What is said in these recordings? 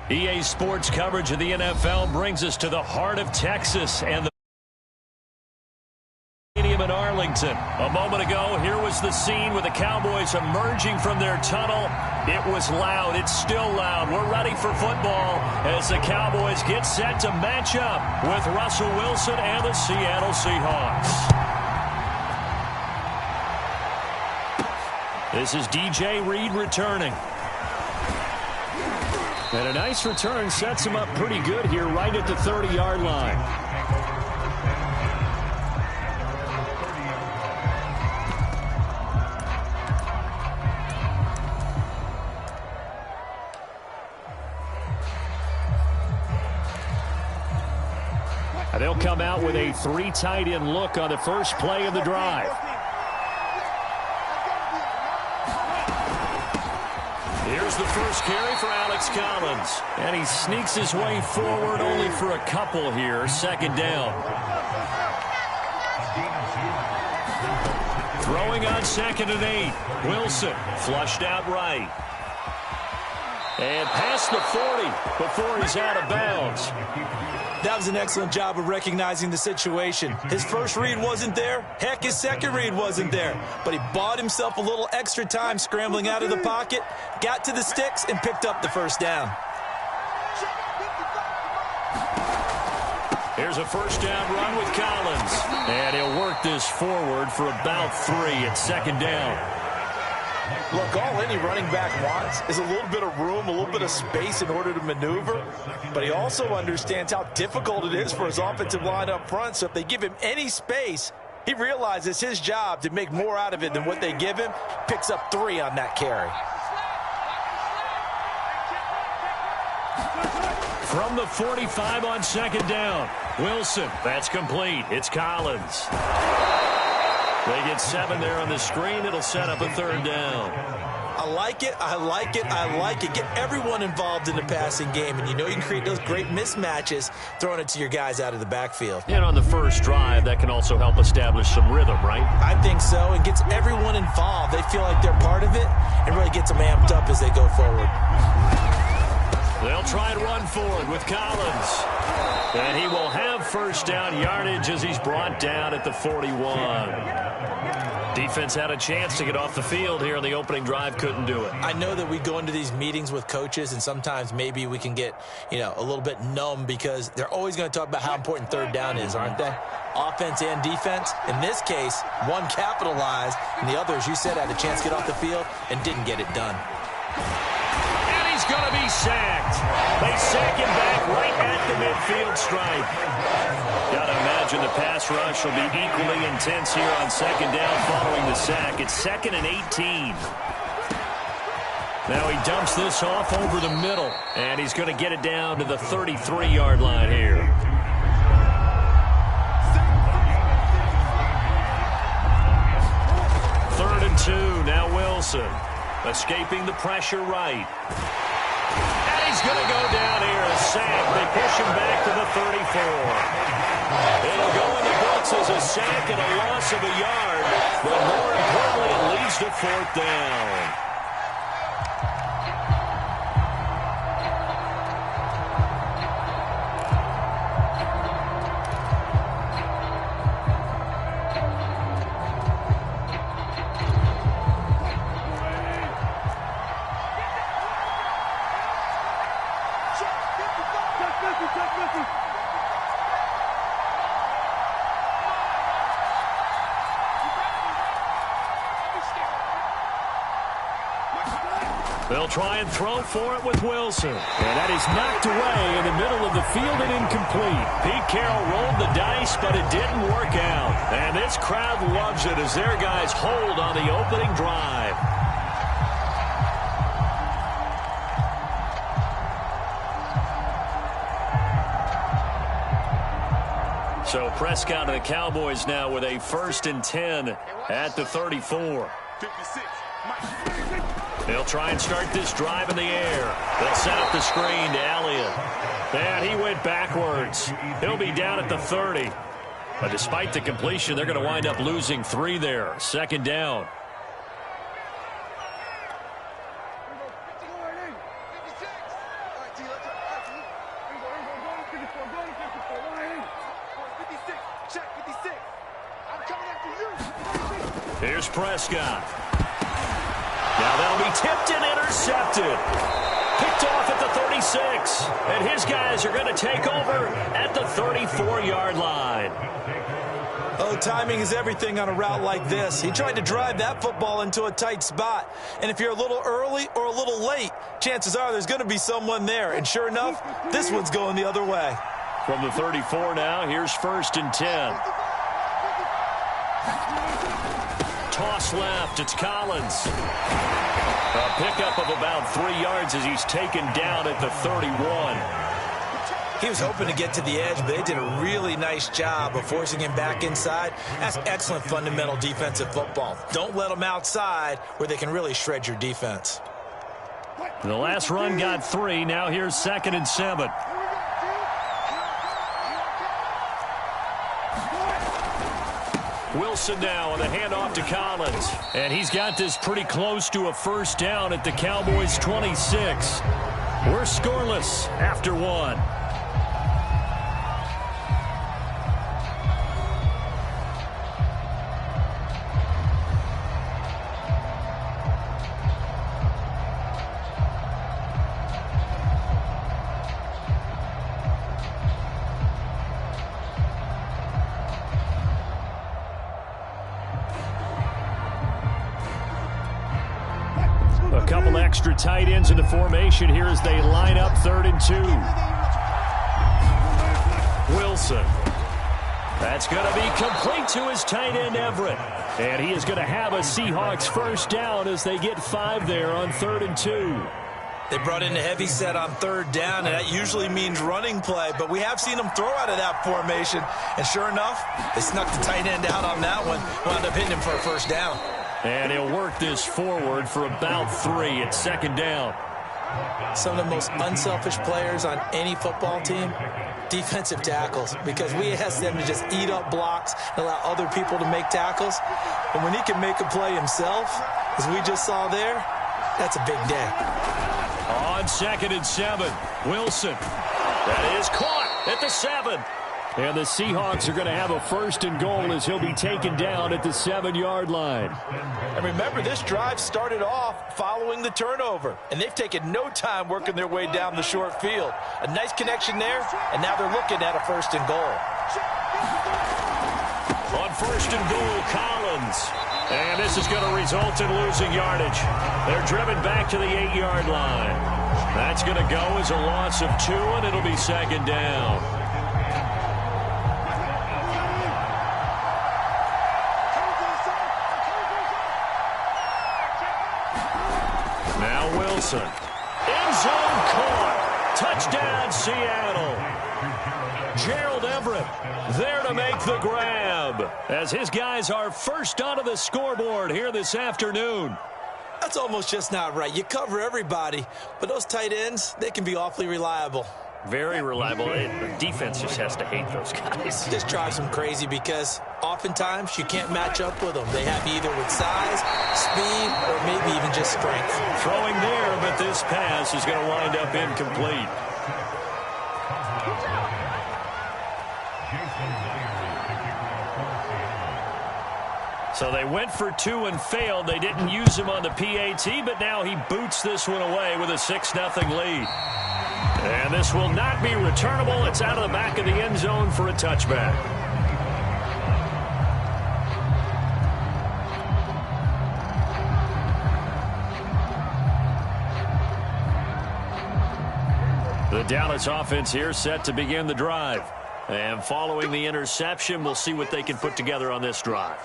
EA Sports coverage of the NFL brings us to the heart of Texas and the stadium in Arlington. A moment ago, here was the scene with the Cowboys emerging from their tunnel. It was loud. It's still loud. We're ready for football as the Cowboys get set to match up with Russell Wilson and the Seattle Seahawks. This is DJ Reed returning. And a nice return sets him up pretty good here right at the 30-yard line. And they'll come out with a 3 tight end look on the first play of the drive. Here's the first carry for Alex Collins. And he sneaks his way forward only for a couple here. Second down. Throwing on 2nd and 8. Wilson flushed out right. And past the 40 before he's out of bounds. That was an excellent job of recognizing the situation. His first read wasn't there. Heck, his second read wasn't there. But he bought himself a little extra time scrambling out of the pocket, got to the sticks, and picked up the first down. Here's a first down run with Collins. And he'll work this forward for about 3 at 2nd down. Look, all any running back wants is a little bit of room, a little bit of space in order to maneuver. But he also understands how difficult it is for his offensive line up front. So if they give him any space, he realizes his job to make more out of it than what they give him. Picks up 3 on that carry. From the 45 on 2nd down. Wilson, that's complete. It's Collins. They get 7 there on the screen. It'll set up a 3rd down. I like it. I like it. I like it. Get everyone involved in the passing game. And you know you can create those great mismatches throwing it to your guys out of the backfield. And on the first drive, that can also help establish some rhythm, right? I think so. It gets everyone involved. They feel like they're part of it and really gets them amped up as they go forward. They'll try and run forward with Collins. And he will have first down yardage as he's brought down at the 41. Defense had a chance to get off the field here on the opening drive, couldn't do it. I know that we go into these meetings with coaches, and sometimes maybe we can get, a little bit numb because they're always going to talk about how important 3rd down is, aren't they? Offense and defense. In this case, one capitalized, and the other, as you said, had a chance to get off the field and didn't get it done. He's going to be sacked. They sack him back right at the midfield stripe. Got to imagine the pass rush will be equally intense here on 2nd down following the sack. It's 2nd and 18. Now he dumps this off over the middle, and he's going to get it down to the 33-yard line here. Third and 2. Now Wilson escaping the pressure right. He's going to go down here, a sack. They push him back to the 34. It'll go in the books as a sack and a loss of a yard. But more importantly, it leads to 4th down. They'll try and throw for it with Wilson. And that is knocked away in the middle of the field and incomplete. Pete Carroll rolled the dice, but it didn't work out. And this crowd loves it as their guys hold on the opening drive. So Prescott and the Cowboys now with a 1st and 10 at the 34. They'll try and start this drive in the air. They'll set up the screen to Elliott. And he went backwards. He'll be down at the 30. But despite the completion, they're going to wind up losing 3 there. 2nd down. Here's Prescott. Now that'll be tipped and intercepted. Picked off at the 36. And his guys are going to take over at the 34-yard line. Oh, timing is everything on a route like this. He tried to drive that football into a tight spot. And if you're a little early or a little late, chances are there's going to be someone there. And sure enough, this one's going the other way. From the 34 now, here's 1st and 10. Toss left, it's Collins. A pickup of about 3 yards as he's taken down at the 31. He was hoping to get to the edge, but they did a really nice job of forcing him back inside. That's excellent fundamental defensive football. Don't let them outside where they can really shred your defense. The last run got 3. Now here's 2nd and 7. Wilson now on the handoff to Collins. And he's got this pretty close to a first down at the Cowboys' 26. We're scoreless after 1. A couple extra tight ends in the formation here as they line up 3rd and 2. Wilson. That's going to be complete to his tight end, Everett. And he is going to have a Seahawks first down as they get 5 there on 3rd and 2. They brought in a heavy set on 3rd down, and that usually means running play. But we have seen them throw out of that formation. And sure enough, they snuck the tight end out on that one. Wound up hitting him for a first down. And he'll work this forward for about 3 at 2nd down. Some of the most unselfish players on any football team, defensive tackles, because we ask them to just eat up blocks and allow other people to make tackles. And when he can make a play himself, as we just saw there, that's a big day. On 2nd and 7, Wilson. That is caught at the 7. And the Seahawks are going to have a 1st and goal as he'll be taken down at the 7-yard line. And remember, this drive started off following the turnover, and they've taken no time working their way down the short field. A nice connection there, and now they're looking at a 1st and goal. On 1st and goal, Collins. And this is going to result in losing yardage. They're driven back to the 8-yard line. That's going to go as a loss of 2, and it'll be 2nd down. Wilson. End zone caught. Touchdown, Seattle. Gerald Everett there to make the grab as his guys are first onto the scoreboard here this afternoon. That's almost just not right. You cover everybody, but those tight ends, they can be awfully reliable. Very reliable. The defense just has to hate those guys. Just drives them crazy because oftentimes you can't match up with them. They have either with size, speed, or maybe even just strength. Throwing there, but this pass is going to wind up incomplete. So they went for 2 and failed. They didn't use him on the PAT, but now he boots this one away with a 6-0 lead. And this will not be returnable. It's out of the back of the end zone for a touchback. The Dallas offense here set to begin the drive. And following the interception, we'll see what they can put together on this drive.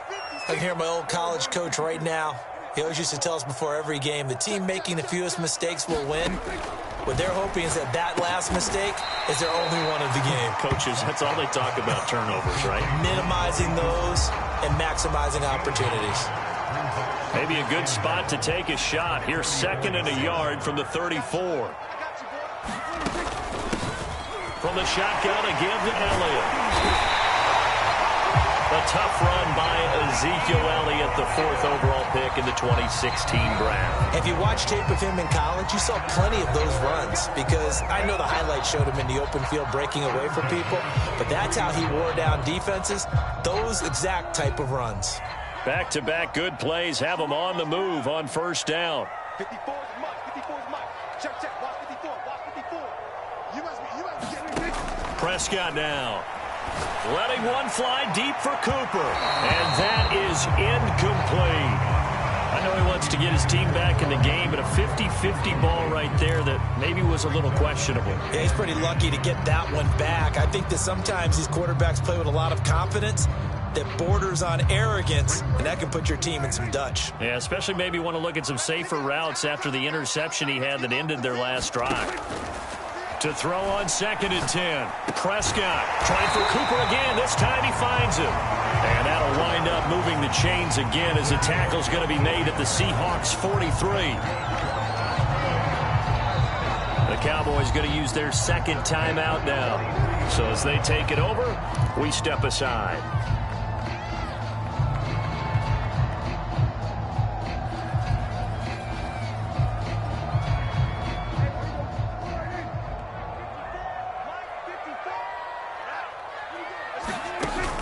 I can hear my old college coach right now. He always used to tell us before every game, the team making the fewest mistakes will win. What they're hoping is that last mistake is their only one of the game. Coaches, that's all they talk about, turnovers, right? Minimizing those and maximizing opportunities. Maybe a good spot to take a shot. Here's 2nd and a yard from the 34. From the shotgun, a give to Elliott. A tough run by Ezekiel Elliott, the 4th overall pick in the 2016 draft. If you watched tape of him in college, you saw plenty of those runs because I know the highlights showed him in the open field breaking away from people, but that's how he wore down defenses, those exact type of runs. Back-to-back good plays have them on the move on first down. 54 is Mike. 54 is Mike. Check. Watch 54. Watch 54. You must be Prescott now. Letting one fly deep for Cooper. And that is incomplete. I know he wants to get his team back in the game, but a 50-50 ball right there that maybe was a little questionable. Yeah, he's pretty lucky to get that one back. I think that sometimes these quarterbacks play with a lot of confidence that borders on arrogance, and that can put your team in some Dutch. Yeah, especially maybe want to look at some safer routes after the interception he had that ended their last drive. To throw on 2nd and 10. Prescott trying for Cooper again. This time he finds him. And that'll wind up moving the chains again as the tackle's going to be made at the Seahawks 43. The Cowboys going to use their second timeout now. So as they take it over, we step aside.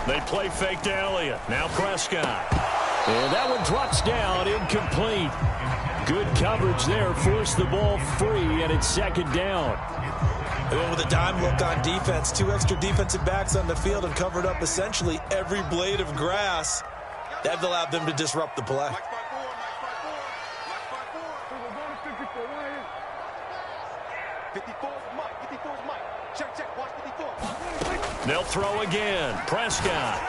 They play fake to Elliott. Now Prescott. And that one drops down, incomplete. Good coverage there. Forced the ball free, and it's 2nd down. They went with a dime look on defense. 2 extra defensive backs on the field and covered up essentially every blade of grass. That allowed them to disrupt the play. 54 is Mike. 54 is Mike. Check. Watch 54. They'll throw again. Prescott.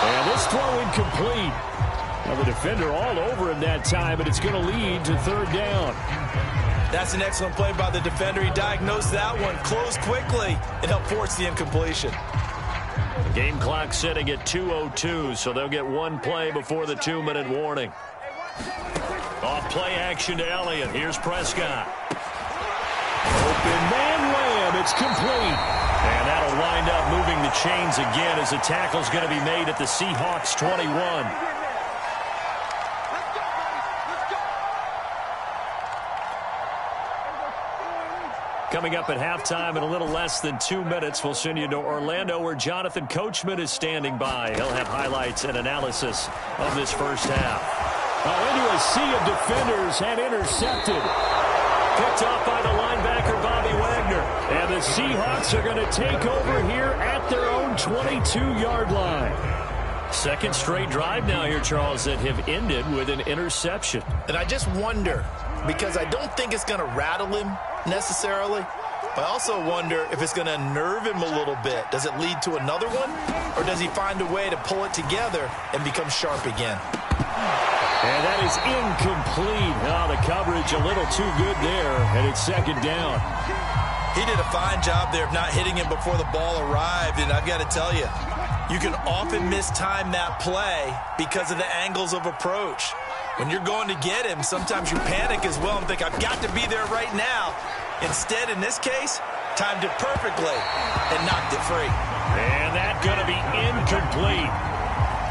And this throw incomplete. Well, the defender all over him that time, but it's going to lead to 3rd down. That's an excellent play by the defender. He diagnosed that one, closed quickly, and helped force the incompletion. Game clock sitting at 2:02, so they'll get one play before the 2-minute warning. Off play action to Elliott. Here's Prescott. Open man layup. It's complete. And that'll wind up moving the chains again as the tackle's going to be made at the Seahawks 21. Coming up at halftime in a little less than 2 minutes, we'll send you to Orlando where Jonathan Coachman is standing by. He'll have highlights and analysis of this first half. Into a sea of defenders and intercepted. Picked off by the linebacker, Bobby Wagner. And the Seahawks are going to take over here at their own 22-yard line. Second straight drive now here, Charles, that have ended with an interception. And I just wonder, because I don't think it's going to rattle him necessarily, but I also wonder if it's going to nerve him a little bit. Does it lead to another one, or does he find a way to pull it together and become sharp again? And that is incomplete. Oh, the coverage a little too good there, and it's 2nd down. He did a fine job there of not hitting him before the ball arrived, and I've got to tell you, you can often mistime that play because of the angles of approach. When you're going to get him, sometimes you panic as well and think, I've got to be there right now. Instead, in this case, timed it perfectly and knocked it free. And that's going to be incomplete.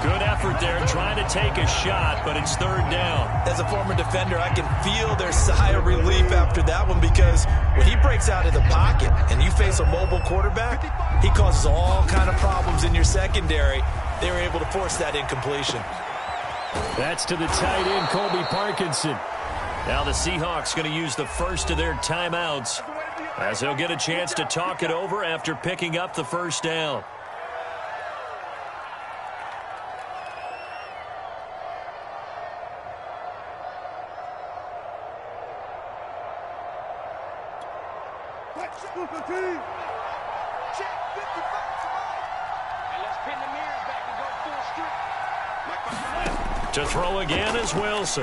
Good effort there trying to take a shot, but it's 3rd down. As a former defender, I can feel their sigh of relief after that one because when he breaks out of the pocket and you face a mobile quarterback, he causes all kind of problems in your secondary. They were able to force that incompletion. That's to the tight end, Colby Parkinson. Now the Seahawks going to use the first of their timeouts as they'll get a chance to talk it over after picking up the first down. To throw again is Wilson.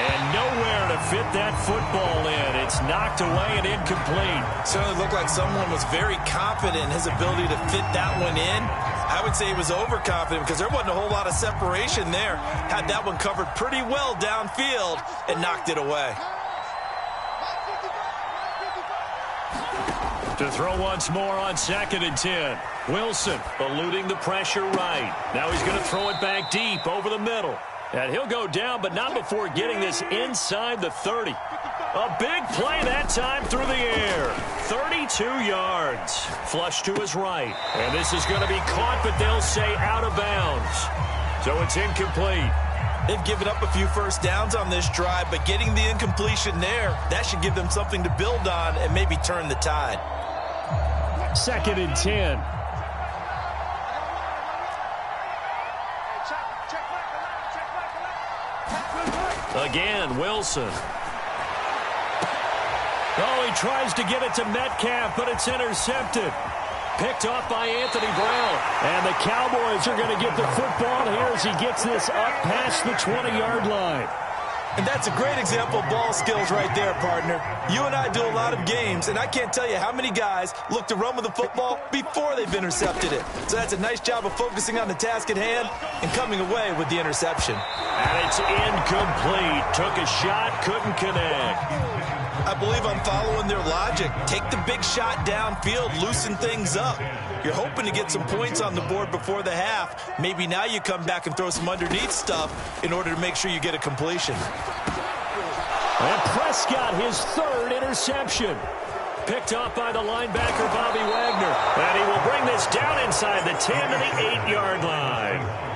And nowhere to fit that football in. It's knocked away and incomplete. Certainly looked like someone was very confident in his ability to fit that one in. I would say he was overconfident because there wasn't a whole lot of separation there. Had that one covered pretty well downfield and knocked it away. To throw once more on 2nd and 10. Wilson eluding the pressure right. Now he's going to throw it back deep over the middle. And he'll go down, but not before getting this inside the 30. A big play that time through the air. 32 yards. Flush to his right. And this is going to be caught, but they'll say out of bounds. So it's incomplete. They've given up a few first downs on this drive, but getting the incompletion there, that should give them something to build on and maybe turn the tide. 2nd and 10. Again, Wilson. Oh, he tries to get it to Metcalf, but it's intercepted. Picked off by Anthony Brown. And the Cowboys are going to get the football here as he gets this up past the 20-yard line. And that's a great example of ball skills right there, partner. You and I do a lot of games, and I can't tell you how many guys look to run with the football before they've intercepted it. So that's a nice job of focusing on the task at hand and coming away with the interception. And it's incomplete. Took a shot, couldn't connect. I believe I'm following their logic. Take the big shot downfield, loosen things up. You're hoping to get some points on the board before the half. Maybe now you come back and throw some underneath stuff in order to make sure you get a completion. And Prescott, his 3rd interception. Picked off by the linebacker, Bobby Wagner. And he will bring this down inside the 10 to the 8-yard line.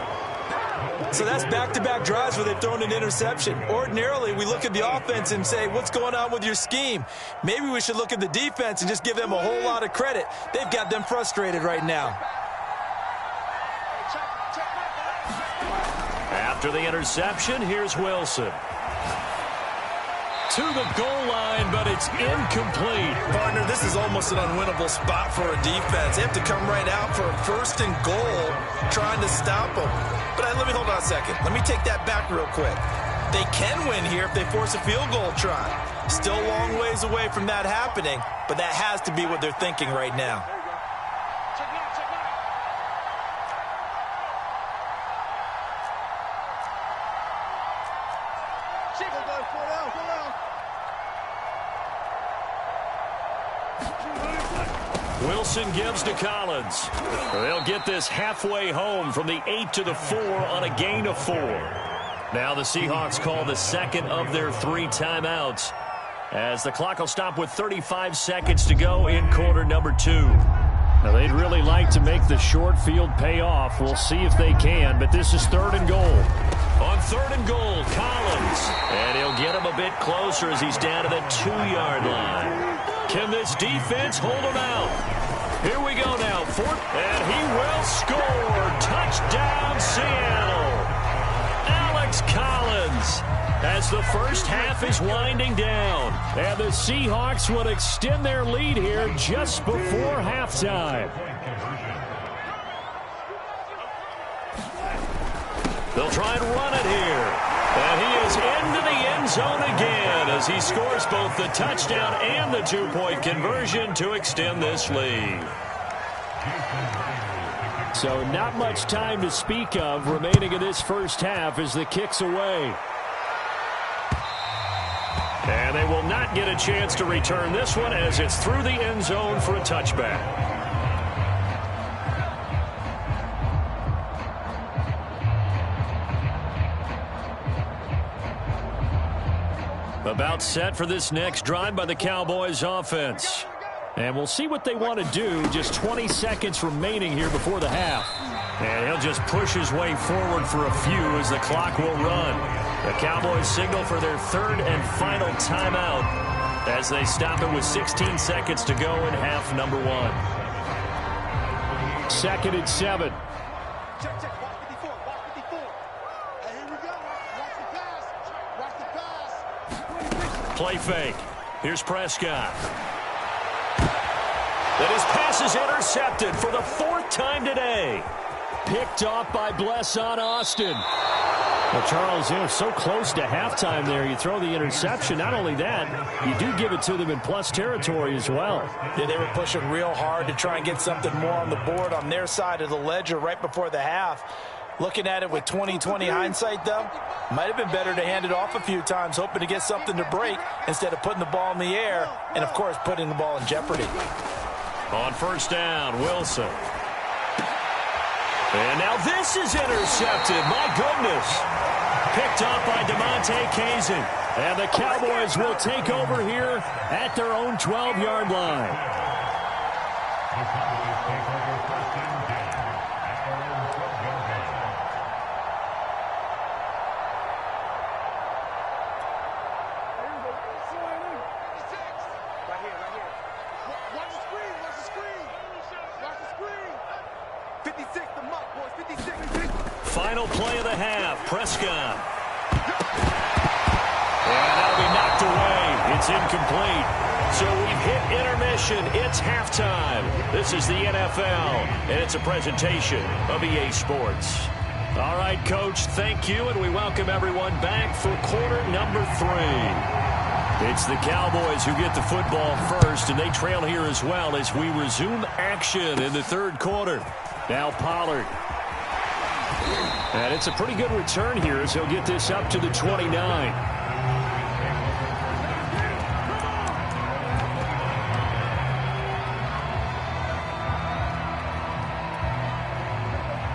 So that's back-to-back drives where they've thrown an interception. Ordinarily, we look at the offense and say, what's going on with your scheme? Maybe we should look at the defense and just give them a whole lot of credit. They've got them frustrated right now. After the interception, here's Wilson. To the goal line, but it's incomplete. Partner, this is almost an unwinnable spot for a defense. They have to come right out for a 1st and goal, trying to stop them. But let me hold on a second. Let me take that back real quick. They can win here if they force a field goal try. Still a long ways away from that happening, but that has to be what they're thinking right now. Wilson gives to Collins. They'll get this halfway home from the 8 to the 4 on a gain of 4. Now the Seahawks call the 2nd of their 3 timeouts as the clock will stop with 35 seconds to go in quarter number 2. Now they'd really like to make the short field pay off. We'll see if they can, but this is 3rd and goal. On 3rd and goal, Collins. And he'll get him a bit closer as he's down to the 2-yard line. Can this defense hold him out? Here we go now. 4th, and he will score. Touchdown, Seattle. Alex Collins as the first half is winding down. And the Seahawks would extend their lead here just before halftime. They'll try and run it here. And he is into the end zone again as he scores both the touchdown and the 2-point conversion to extend this lead. So not much time to speak of remaining in this first half as the kick's away. And they will not get a chance to return this one as it's through the end zone for a touchback. About set for this next drive by the Cowboys offense. And we'll see what they want to do. Just 20 seconds remaining here before the half. And he'll just push his way forward for a few as the clock will run. The Cowboys signal for their 3rd and final timeout as they stop it with 16 seconds to go in half number 1. 2nd and 7. Check, check. Watch 54. Watch 54. Hey, here we go. Watch the pass. Watch the pass. Play fake. Here's Prescott. And his pass is intercepted for the 4th time today. Picked off by Blesson Austin. Well, Charles, you know, so close to halftime there. You throw the interception. Not only that, you do give it to them in plus territory as well. Yeah, they were pushing real hard to try and get something more on the board on their side of the ledger right before the half. Looking at it with 20/20 hindsight, though, might have been better to hand it off a few times, hoping to get something to break instead of putting the ball in the air and, of course, putting the ball in jeopardy. On 1st down, Wilson. And now this is intercepted. My goodness. Picked off by DeMonte Kazin. And the Cowboys will take over here at their own 12-yard line. Final play of the half. Prescott. And that'll be knocked away. It's incomplete. So we've hit intermission. It's halftime. This is the NFL, and it's a presentation of EA Sports. All right, Coach, thank you, and we welcome everyone back for quarter number 3. It's the Cowboys who get the football first, and they trail here as well as we resume action in the third quarter. Now Pollard. And it's a pretty good return here as he'll get this up to the 29.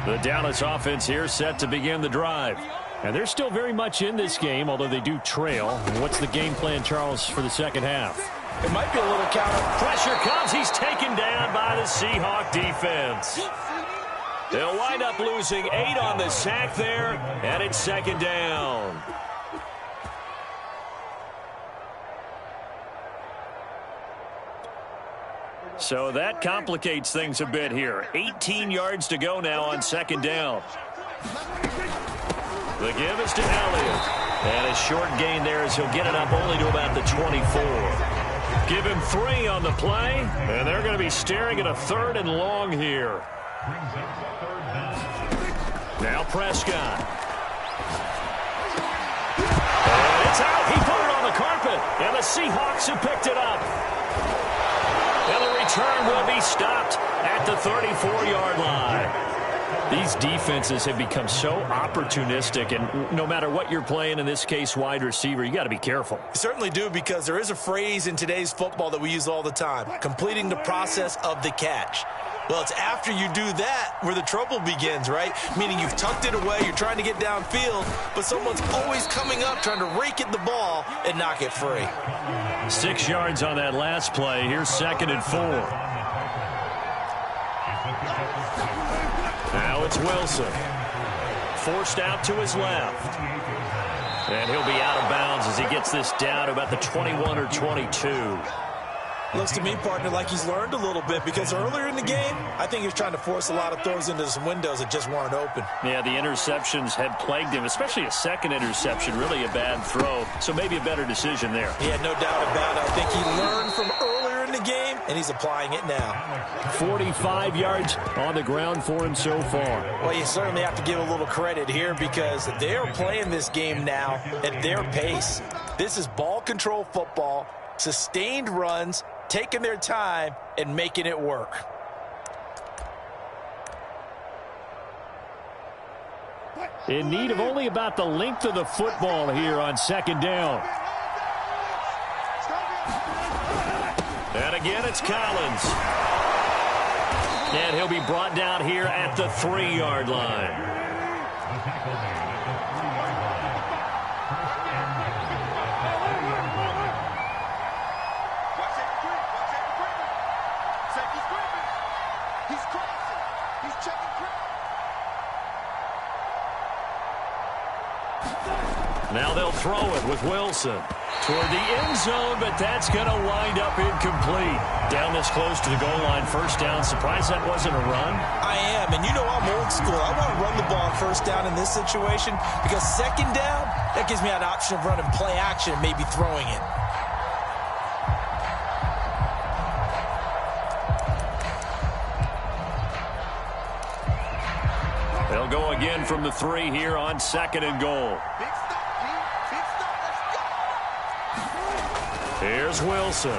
The Dallas offense here set to begin the drive. And they're still very much in this game, although they do trail. What's the game plan, Charles, for the second half? It might be a little counter. Pressure comes. He's taken down by the Seahawk defense. They'll wind up losing 8 on the sack there, and it's second down. So that complicates things a bit here. 18 yards to go now on second down. The give is to Elliott. And a short gain there as he'll get it up only to about the 24. Give him 3 on the play, and they're going to be staring at a 3rd and long here. Now Prescott. And it's out. He put it on the carpet, and the Seahawks have picked it up. And the return will be stopped at the 34-yard line. These defenses have become so opportunistic, and no matter what you're playing, in this case wide receiver, you got to be careful. You certainly do, because there is a phrase in today's football that we use all the time: completing the process of the catch. Well, it's after you do that where the trouble begins, right? Meaning you've tucked it away, you're trying to get downfield, but someone's always coming up trying to rake at the ball and knock it free. 6 yards on that last play. Here's 2nd and 4. Now it's Wilson. Forced out to his left. And he'll be out of bounds as he gets this down to about the 21 or 22. Looks to me, partner, like he's learned a little bit, because earlier in the game, I think he was trying to force a lot of throws into some windows that just weren't open. Yeah, the interceptions had plagued him, especially a second interception, really a bad throw. So maybe a better decision there. Yeah, no doubt about it. I think he learned from earlier in the game, and he's applying it now. 45 yards on the ground for him so far. Well, you certainly have to give a little credit here, because they're playing this game now at their pace. This is ball control football, sustained runs, taking their time and making it work. In need of only about the length of the football here on second down. And again, it's Collins. And he'll be brought down here at the 3-yard line. Now they'll throw it with Wilson toward the end zone, but that's going to wind up incomplete. Down this close to the goal line, first down. Surprised that wasn't a run? I am, and you know I'm old school. I want to run the ball on first down in this situation, because second down, that gives me an option of running play action and maybe throwing it. They'll go again from the 3 here on 2nd and goal. Here's Wilson.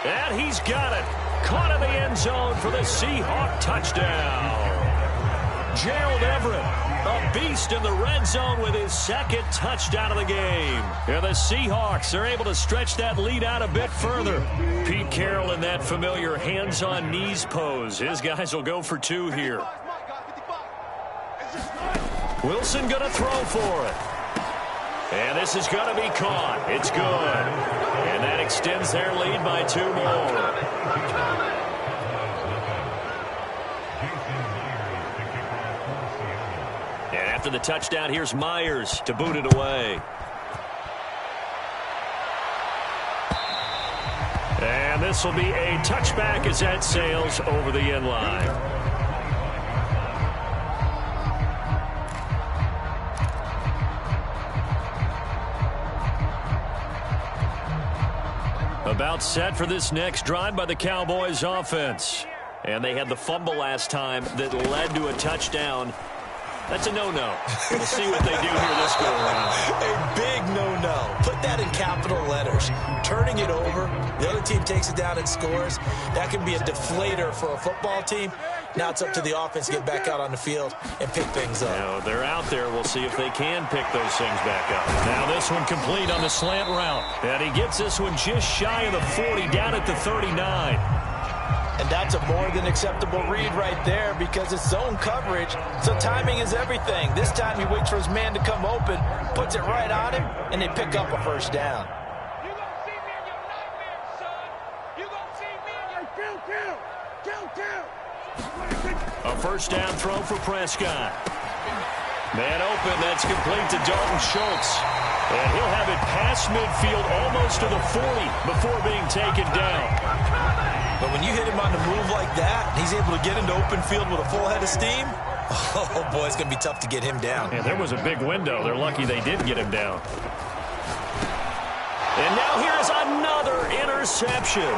And he's got it. Caught in the end zone for the Seahawk touchdown. Gerald Everett, a beast in the red zone with his 2nd touchdown of the game. And the Seahawks are able to stretch that lead out a bit further. Pete Carroll in that familiar hands-on knees pose. His guys will go for 2 here. Wilson going to throw for it. And this is going to be caught. It's good. And that extends their lead by 2 more. And after the touchdown, here's Myers to boot it away. And this will be a touchback as that sails over the end line. About set for this next drive by the Cowboys offense. And they had the fumble last time that led to a touchdown. That's a no-no. We'll see what they do here this go around. A big no-no. Put that in capital letters. Turning it over, the other team takes it down and scores. That can be a deflator for a football team. Now it's up to the offense to get back out on the field and pick things up. Now they're out there. We'll see if they can pick those things back up. Now this one complete on the slant route. And he gets this one just shy of the 40, down at the 39. And that's a more than acceptable read right there because it's zone coverage, so timing is everything. This time he waits for his man to come open, puts it right on him, and they pick up a first down. You gonna see me in your nightmares, son. You gonna see me in your kill. A first down throw for Prescott. Man open, that's complete to Dalton Schultz. And he'll have it past midfield almost to the 40 before being taken down. But when you hit him on the move like that, he's able to get into open field with a full head of steam, oh boy, it's going to be tough to get him down. And there was a big window. They're lucky they did get him down. And now here's another interception.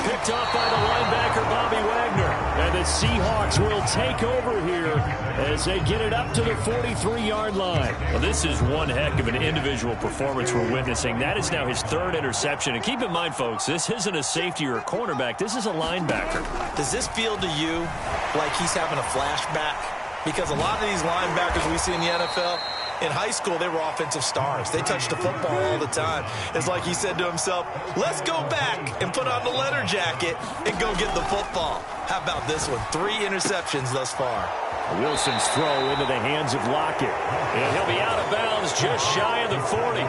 Picked off by the linebacker, Bobby Wagner. And the Seahawks will take over here as they get it up to the 43-yard line. Well, this is one heck of an individual performance we're witnessing. That is now his 3rd interception. And keep in mind, folks, this isn't a safety or a cornerback. This is a linebacker. Does this feel to you like he's having a flashback? Because a lot of these linebackers we see in the NFL, in high school, they were offensive stars. They touched the football all the time. It's like he said to himself, let's go back and put on the leather jacket and go get the football. How about this one? 3 interceptions thus far. Wilson's throw into the hands of Lockett. And he'll be out of bounds just shy of the 40.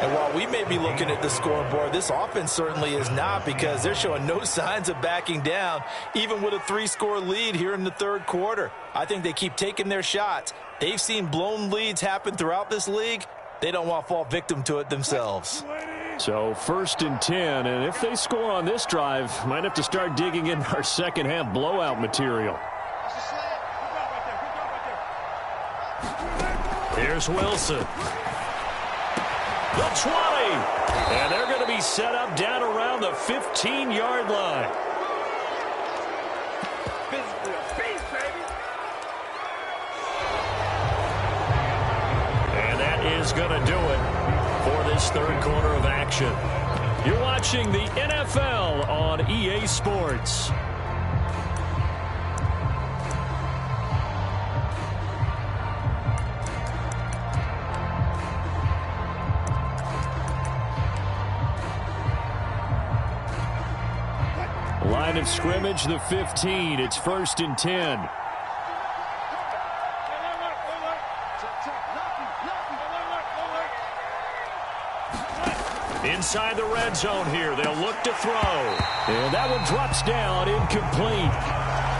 And while we may be looking at the scoreboard, this offense certainly is not because they're showing no signs of backing down, even with a 3-score lead here in the 3rd quarter. I think they keep taking their shots. They've seen blown leads happen throughout this league. They don't want to fall victim to it themselves. So 1st and 10, and if they score on this drive, might have to start digging in our second half blowout material. Here's Wilson. The 20. And they're going to be set up down around the 15-yard line. And that is going to do it for this 3rd quarter of action. You're watching the NFL on EA Sports. Line of scrimmage, the 15. It's 1st and 10. Inside the red zone here. They'll look to throw. And that one drops down, incomplete.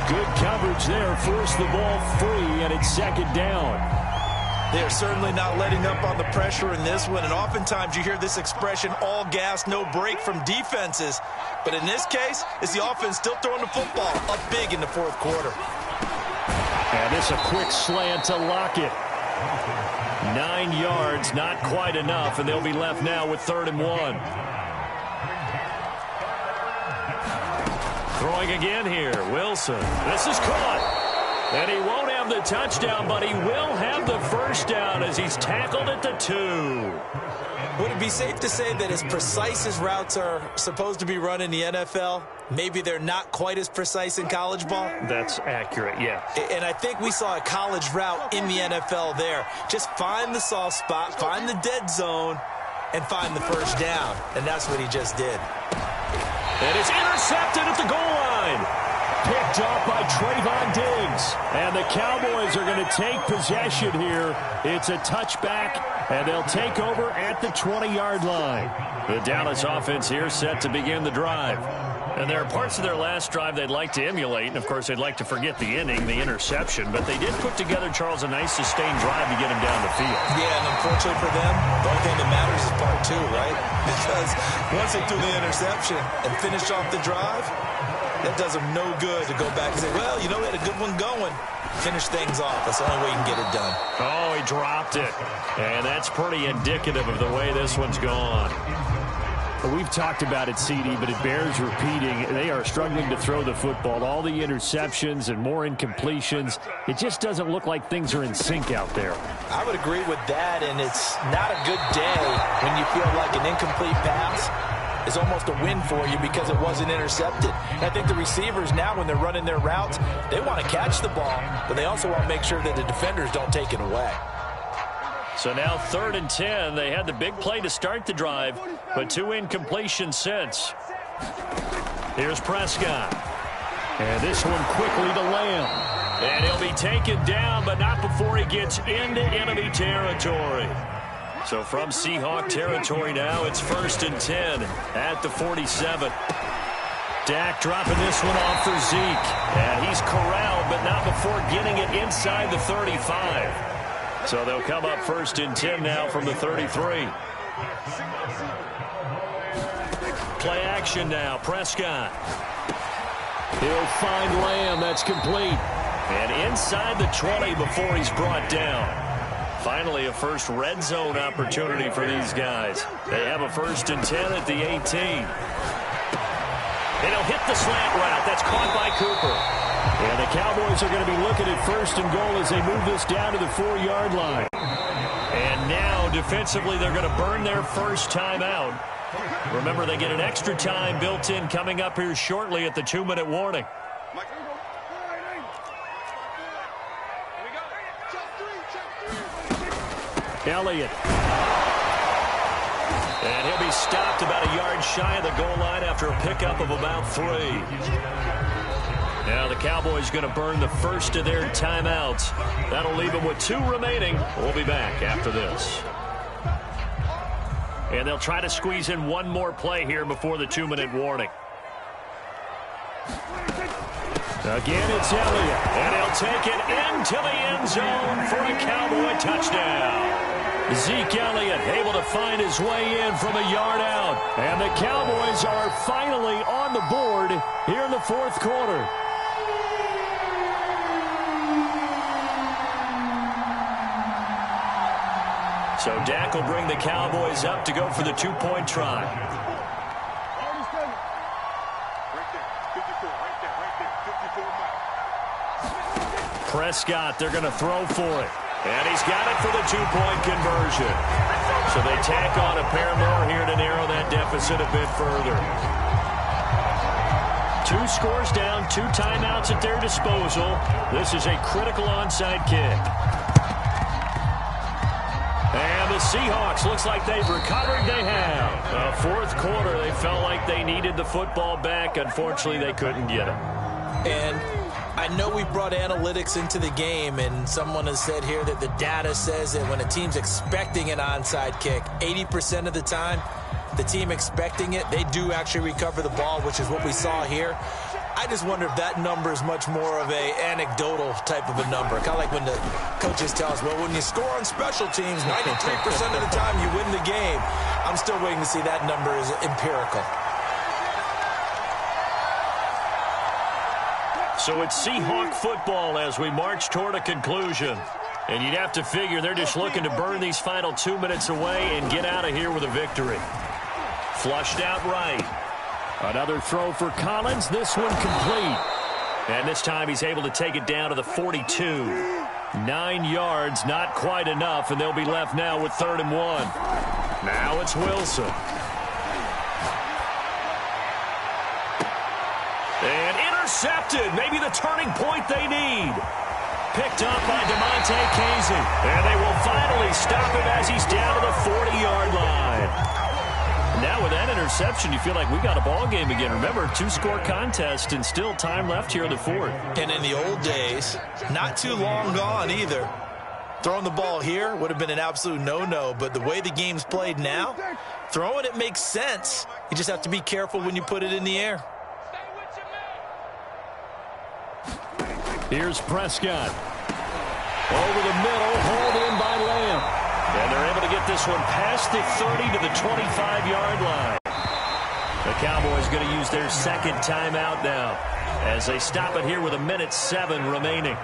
Good coverage there. Force the ball free, and it's 2nd down. They are certainly not letting up on the pressure in this one, and oftentimes you hear this expression, all gas, no break from defenses. But in this case, it's the offense still throwing the football up big in the 4th quarter. And this a quick slant to Lockett. 9 yards, not quite enough, and they'll be left now with 3rd and 1. Throwing again here, Wilson. This is caught. And he won't have the touchdown, but he will have the first down as he's tackled at the 2. Would it be safe to say that as precise as routes are supposed to be run in the NFL, maybe they're not quite as precise in college ball? That's accurate, yeah. And I think we saw a college route in the NFL there. Just find the soft spot, find the dead zone, and find the first down. And that's what he just did. And it's intercepted at the goal line. Picked picked off by Trayvon Diggs. And the Cowboys are going to take possession here. It's a touchback, and they'll take over at the 20-yard line. The Dallas offense here set to begin the drive. And there are parts of their last drive they'd like to emulate. And, of course, they'd like to forget the inning, the interception. But they did put together, Charles, a nice sustained drive to get him down the field. Yeah, and unfortunately for them, the only thing that matters is part two, right? Because once they do the interception and finish off the drive, that does them no good to go back and say, well, you know, we had a good one going. Finish things off. That's the only way you can get it done. Oh, he dropped it. And that's pretty indicative of the way this one's gone. We've talked about it, CD, but it bears repeating. They are struggling to throw the football. All the interceptions and more incompletions. It just doesn't look like things are in sync out there. I would agree with that, and it's not a good day when you feel like an incomplete pass is almost a win for you because it wasn't intercepted. And I think the receivers now, when they're running their routes, they want to catch the ball, but they also want to make sure that the defenders don't take it away. So now 3rd and 10. They had the big play to start the drive, but 2 incompletions since. Here's Prescott. And this one quickly to Lamb. And he'll be taken down, but not before he gets into enemy territory. So from Seahawk territory now, it's 1st and 10 at the 47. Dak dropping this one off for Zeke. And he's corralled, but not before getting it inside the 35. So they'll come up 1st and 10 now from the 33. Play action now. Prescott. He'll find Lamb. That's complete. And inside the 20 before he's brought down. Finally, a first red zone opportunity for these guys. They have a 1st and 10 at the 18. And he'll hit the slant route. That's caught by Cooper. And the Cowboys are going to be looking at 1st and goal as they move this down to the 4-yard line. And now, defensively, they're going to burn their first timeout. Remember, they get an extra time built in coming up here shortly at the 2-minute warning. Elliott. And he'll be stopped about a yard shy of the goal line after a pickup of about 3. Now the Cowboys going to burn the first of their timeouts. That'll leave them with 2 remaining. We'll be back after this. And they'll try to squeeze in one more play here before the 2-minute warning. Again, it's Elliott. And he'll take it into the end zone for a Cowboy touchdown. Zeke Elliott able to find his way in from a yard out. And the Cowboys are finally on the board here in the 4th quarter. So Dak will bring the Cowboys up to go for the 2-point try. Prescott, they're going to throw for it. And he's got it for the 2-point conversion. So they tack on a pair more here to narrow that deficit a bit further. 2 scores down, 2 timeouts at their disposal. This is a critical onside kick. And the Seahawks, looks like they've recovered. They have. 4th quarter, they felt like they needed the football back. Unfortunately, they couldn't get it. And I know we brought analytics into the game, and someone has said here that the data says that when a team's expecting an onside kick, 80% of the time, the team expecting it, they do actually recover the ball, which is what we saw here. I just wonder if that number is much more of a anecdotal type of a number. Kind of like when the coaches tell us, well, when you score on special teams, 93% of the time you win the game. I'm still waiting to see that number is empirical. So it's Seahawk football as we march toward a conclusion. And you'd have to figure they're just looking to burn these final 2 minutes away and get out of here with a victory. Flushed out right. Another throw for Collins. This one complete. And this time he's able to take it down to the 42. 9 yards, not quite enough, and they'll be left now with 3rd and 1. Now it's Wilson. And intercepted. Maybe the turning point they need. Picked up by Damontae Kazee. And they will finally stop him as he's down to the 40-yard line. Now with that interception, you feel like we got a ball game again. Remember, two-score contest and still time left here in the fourth. And in the old days, not too long gone either. Throwing the ball here would have been an absolute no-no, but the way the game's played now, throwing it makes sense. You just have to be careful when you put it in the air. Here's Prescott. Over the middle, hauled in by Lamb. And they're able to get this one past the 30 to the 25-yard line. The Cowboys going to use their second timeout now as they stop it here with 1:07 remaining.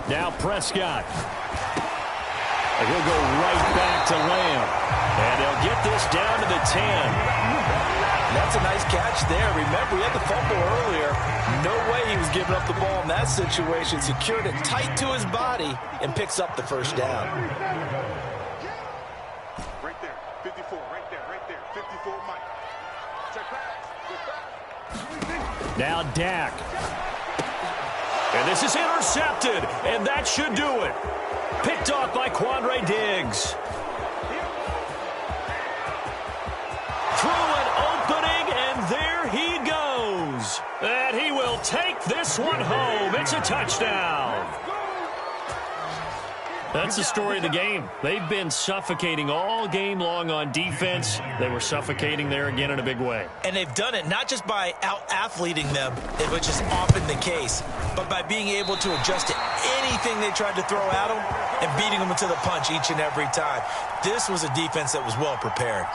Now Prescott. And he'll go right back to Lamb. And they'll get this down to the 10. That's a nice catch there. Remember, he had the fumble earlier. No way he was giving up the ball in that situation. Secured it tight to his body and picks up the first down. Right there, 54, right there, 54, Mike. Check back. Now Dak. And this is intercepted, and that should do it. Picked off by Quandre Diggs. Through an opening, and there he goes. And he will take this one home. It's a touchdown. That's the story of the game. They've been suffocating all game long on defense. They were suffocating there again in a big way. And they've done it not just by out-athleting them, which is often the case, but by being able to adjust to anything they tried to throw at them and beating them into the punch each and every time. This was a defense that was well prepared.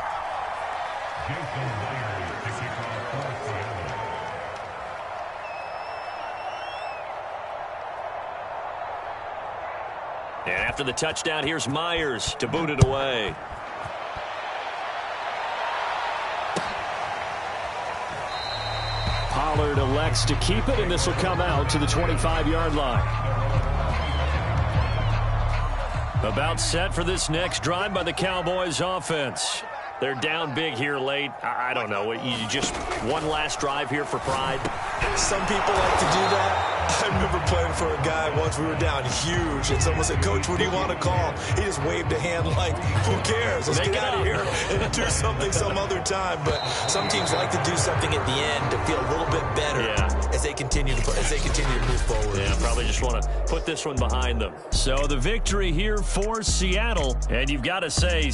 And after the touchdown, here's Myers to boot it away. Pollard elects to keep it, and this will come out to the 25-yard line. About set for this next drive by the Cowboys offense. They're down big here late. I don't know. You just one last drive here for pride? Some people like to do that. I remember playing for a guy once. We were down huge, and someone said, "Coach, what do you want to call?" He just waved a hand like, "Who cares? Let's get out of here and do something some other time." But some teams like to do something at the end to feel a little bit better as they continue to move forward. Yeah, probably just want to put this one behind them. So the victory here for Seattle, and you've got to say.